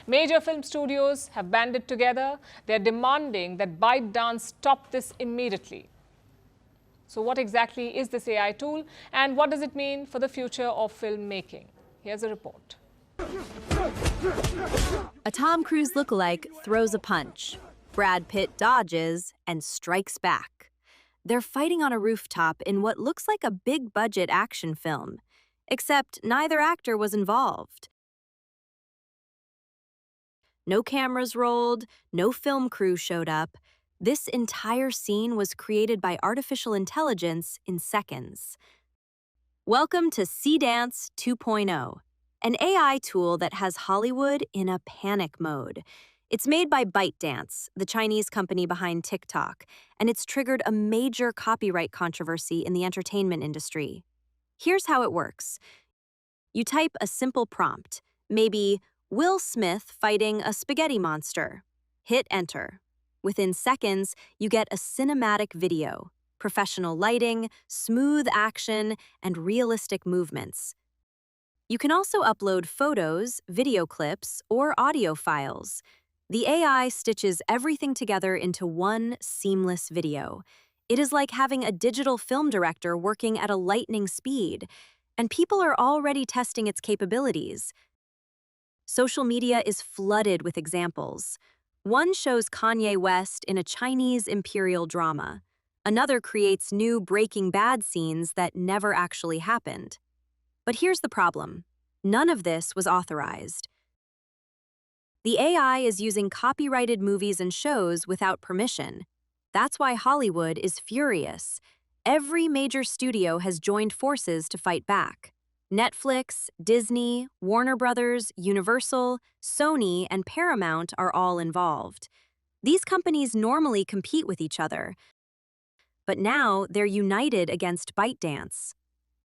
[SPEAKER 1] Major film studios have banded together. They're demanding that ByteDance stop this immediately. So what exactly is this AI tool and what does it mean for the future of filmmaking? Here's a report.
[SPEAKER 19] A Tom Cruise lookalike throws a punch. Brad Pitt dodges and strikes back. They're fighting on a rooftop in what looks like a big-budget action film, except neither actor was involved. No cameras rolled, no film crew showed up. This entire scene was created by artificial intelligence in seconds. Welcome to Seed Dance 2.0, an AI tool that has Hollywood in a panic mode. It's made by ByteDance, the Chinese company behind TikTok, and it's triggered a major copyright controversy in the entertainment industry. Here's how it works. You type a simple prompt, maybe Will Smith fighting a spaghetti monster. Hit enter. Within seconds, you get a cinematic video, professional lighting, smooth action, and realistic movements. You can also upload photos, video clips, or audio files. The AI stitches everything together into one seamless video. It is like having a digital film director working at a lightning speed, and people are already testing its capabilities. Social media is flooded with examples. One shows Kanye West in a Chinese imperial drama. Another creates new Breaking Bad scenes that never actually happened. But here's the problem. None of this was authorized. The AI is using copyrighted movies and shows without permission. That's why Hollywood is furious. Every major studio has joined forces to fight back. Netflix, Disney, Warner Brothers, Universal, Sony, and Paramount are all involved. These companies normally compete with each other, but now they're united against ByteDance.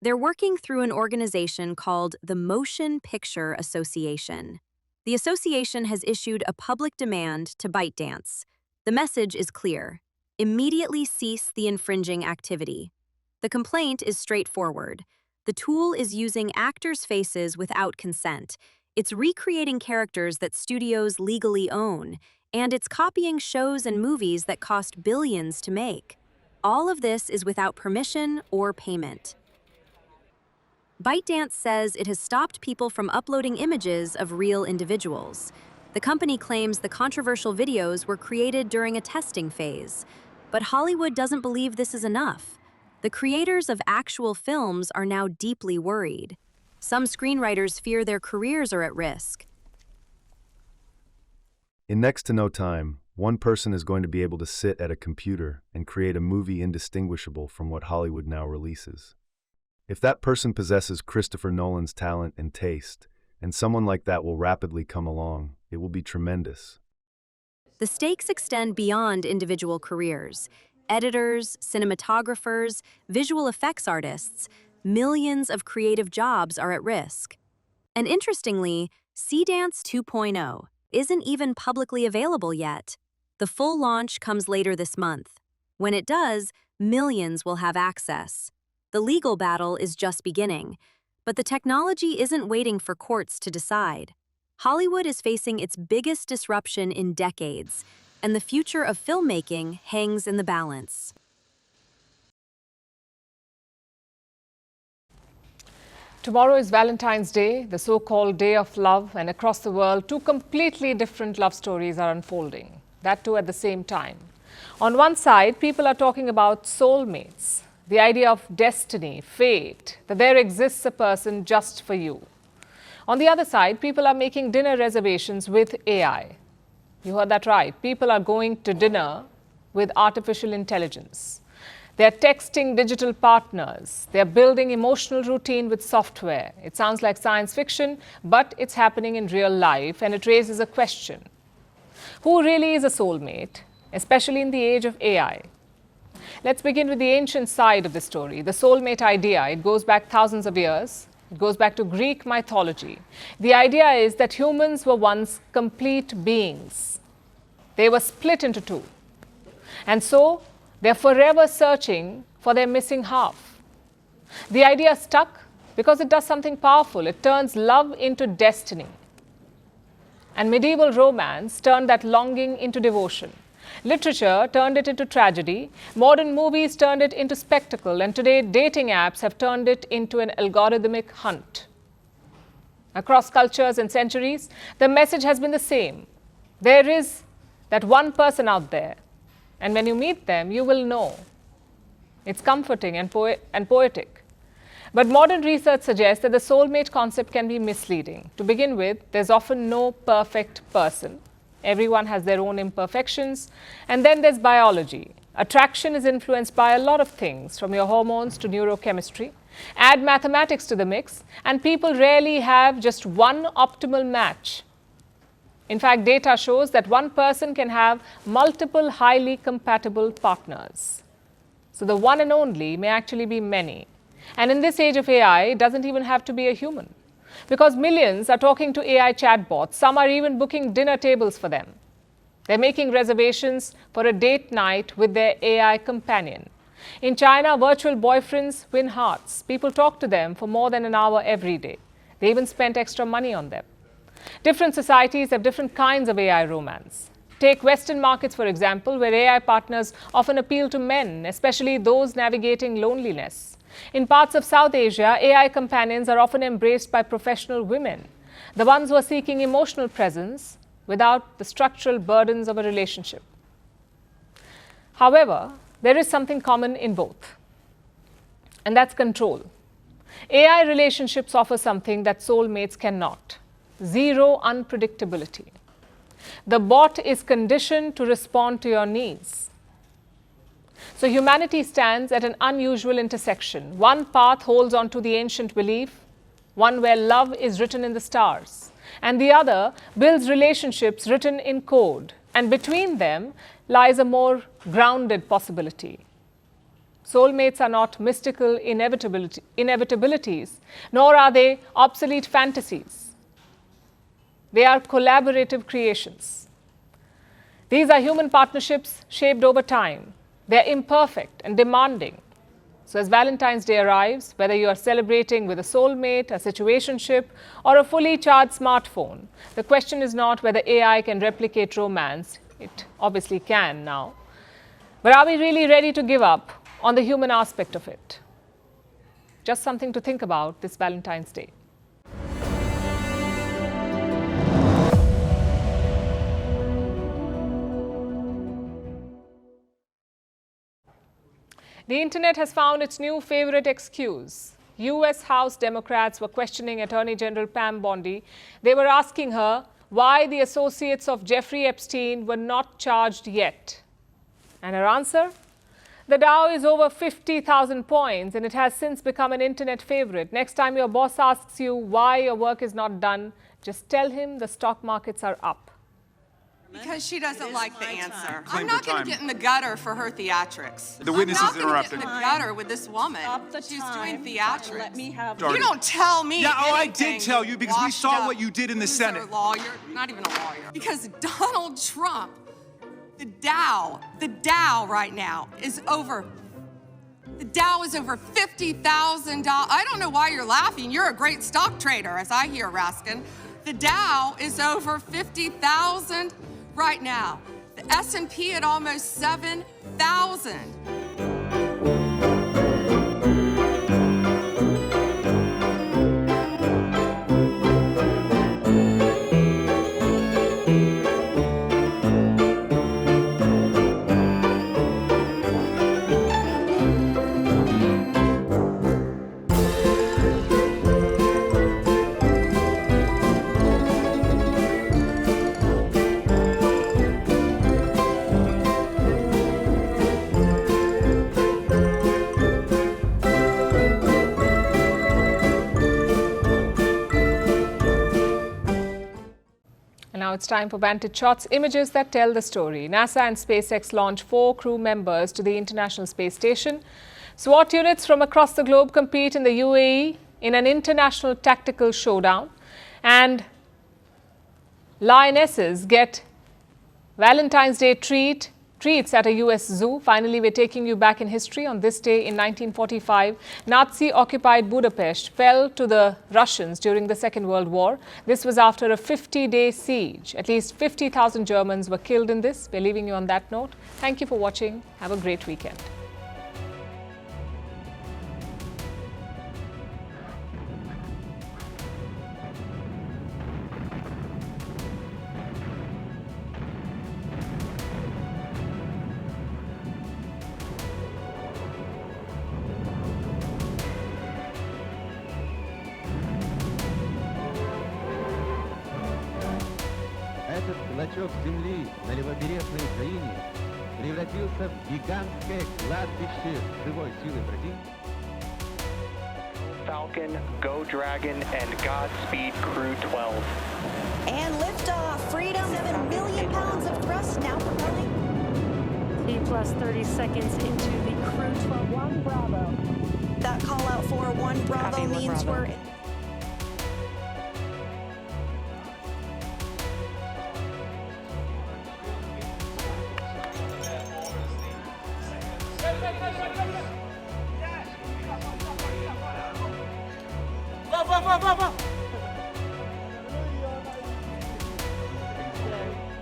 [SPEAKER 19] They're working through an organization called the Motion Picture Association. The association has issued a public demand to ByteDance. The message is clear. Immediately cease the infringing activity. The complaint is straightforward. The tool is using actors' faces without consent. It's recreating characters that studios legally own, and it's copying shows and movies that cost billions to make. All of this is without permission or payment. ByteDance says it has stopped people from uploading images of real individuals. The company claims the controversial videos were created during a testing phase. But Hollywood doesn't believe this is enough. The creators of actual films are now deeply worried. Some screenwriters fear their careers are at risk.
[SPEAKER 15] In next to no time, one person is going to be able to sit at a computer and create a movie indistinguishable from what Hollywood now releases. If that person possesses Christopher Nolan's talent and taste, and someone like that will rapidly come along, it will be tremendous.
[SPEAKER 19] The stakes extend beyond individual careers. Editors, cinematographers, visual effects artists, millions of creative jobs are at risk. And interestingly, Seed Dance 2.0 isn't even publicly available yet. The full launch comes later this month. When it does, millions will have access. The legal battle is just beginning, but the technology isn't waiting for courts to decide. Hollywood is facing its biggest disruption in decades, and the future of filmmaking hangs in the balance.
[SPEAKER 1] Tomorrow is Valentine's Day, the so-called Day of Love, and across the world, two completely different love stories are unfolding, that too at the same time. On one side, people are talking about soulmates, the idea of destiny, fate, that there exists a person just for you. On the other side, people are making dinner reservations with AI. You heard that right. People are going to dinner with artificial intelligence. They're texting digital partners. They're building emotional routine with software. It sounds like science fiction, but it's happening in real life, and it raises a question. Who really is a soulmate, especially in the age of AI? Let's begin with the ancient side of the story, the soulmate idea. It goes back thousands of years. It goes back to Greek mythology. The idea is that humans were once complete beings. They were split into two. And so, they're forever searching for their missing half. The idea stuck because it does something powerful. It turns love into destiny. And medieval romance turned that longing into devotion. Literature turned it into tragedy. Modern movies turned it into spectacle. And today, dating apps have turned it into an algorithmic hunt. Across cultures and centuries, the message has been the same. There is that one person out there. And when you meet them, you will know. It's comforting and poetic. But modern research suggests that the soulmate concept can be misleading. To begin with, there's often no perfect person. Everyone has their own imperfections. And then there's biology. Attraction is influenced by a lot of things, from your hormones to neurochemistry. Add mathematics to the mix, and people rarely have just one optimal match. In fact, data shows that one person can have multiple highly compatible partners. So the one and only may actually be many. And in this age of AI, it doesn't even have to be a human. Because millions are talking to AI chatbots. Some are even booking dinner tables for them. They're making reservations for a date night with their AI companion. In China, virtual boyfriends win hearts. People talk to them for more than an hour every day. They even spend extra money on them. Different societies have different kinds of AI romance. Take Western markets, for example, where AI partners often appeal to men, especially those navigating loneliness. In parts of South Asia, AI companions are often embraced by professional women, the ones who are seeking emotional presence without the structural burdens of a relationship. However, there is something common in both, and that's control. AI relationships offer something that soulmates cannot: zero unpredictability. The bot is conditioned to respond to your needs. So humanity stands at an unusual intersection. One path holds on to the ancient belief, one where love is written in the stars, and the other builds relationships written in code. And between them lies a more grounded possibility. Soulmates are not mystical inevitabilities, nor are they obsolete fantasies. They are collaborative creations. These are human partnerships shaped over time. They're imperfect and demanding. So as Valentine's Day arrives, whether you are celebrating with a soulmate, a situationship, or a fully charged smartphone, the question is not whether AI can replicate romance. It obviously can now. But are we really ready to give up on the human aspect of it? Just something to think about this Valentine's Day. The internet has found its new favorite excuse. US House Democrats were questioning Attorney General Pam Bondi. They were asking her why the associates of Jeffrey Epstein were not charged yet. And her answer? The Dow is over 50,000 points, and it has since become an internet favorite. Next time your boss asks you why your work is not done, just tell him the stock markets are up.
[SPEAKER 20] Because she doesn't like the answer. I'm not going to get in the gutter for her theatrics.
[SPEAKER 21] The witness is interrupted.
[SPEAKER 20] I'm not going to get in the gutter with this woman. She's doing theatrics.
[SPEAKER 21] Let me have
[SPEAKER 20] you don't tell me
[SPEAKER 21] Yeah, oh, I
[SPEAKER 20] anything,
[SPEAKER 21] did tell you because we saw what you did in the Senate.
[SPEAKER 20] Lawyer, not even a lawyer. Because Donald Trump The Dow right now is over. The Dow is over $50,000. I don't know why you're laughing. You're a great stock trader, as I hear, Raskin. The Dow is over 50,000 right now. The S&P at almost 7,000.
[SPEAKER 1] Now it's time for Vantage Shots, images that tell the story. NASA and SpaceX launch 4 crew members to the International Space Station. SWAT units from across the globe compete in the UAE in an international tactical showdown. And lionesses get Valentine's Day treats at a US zoo. Finally, we're taking you back in history. On this day in 1945, Nazi-occupied Budapest fell to the Russians during the Second World War. This was after a 50-day siege. At least 50,000 Germans were killed in this. We're leaving you on that note. Thank you for watching. Have a great weekend.
[SPEAKER 21] Этот клочок земли на левобережной Украине превратился в гигантское кладбище живой силы противника.
[SPEAKER 22] Falcon, Go Dragon, and Godspeed Crew 12.
[SPEAKER 23] And liftoff. Freedom, 7 million pounds of thrust now propelling.
[SPEAKER 24] T plus 30 seconds into the Crew 12. 1 Bravo.
[SPEAKER 23] That call out for 1 Bravo
[SPEAKER 24] Copy, 1
[SPEAKER 23] means
[SPEAKER 24] Bravo.
[SPEAKER 23] we're...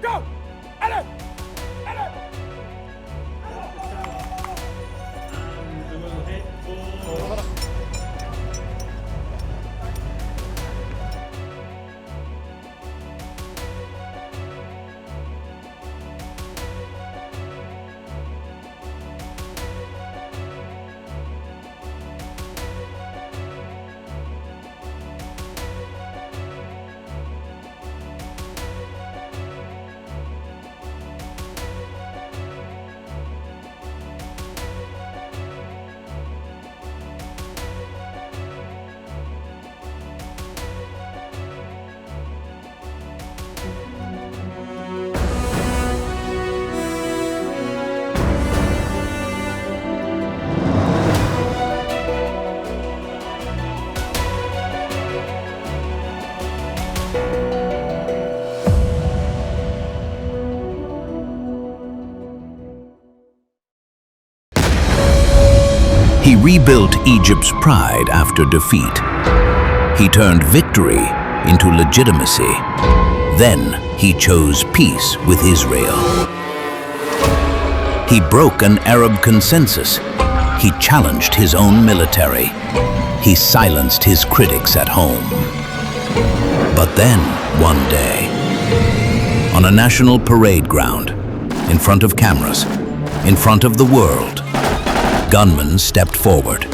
[SPEAKER 2] Go! Allez!
[SPEAKER 25] He rebuilt Egypt's pride after defeat. He turned victory into legitimacy. Then he chose peace with Israel. He broke an Arab consensus. He challenged his own military. He silenced his critics at home. But then, one day, on a national parade ground, in front of cameras, in front of the world, gunmen stepped forward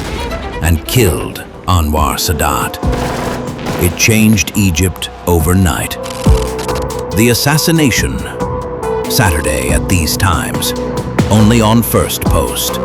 [SPEAKER 25] and killed Anwar Sadat. It changed Egypt overnight. The assassination, Saturday at these times, only on Firstpost.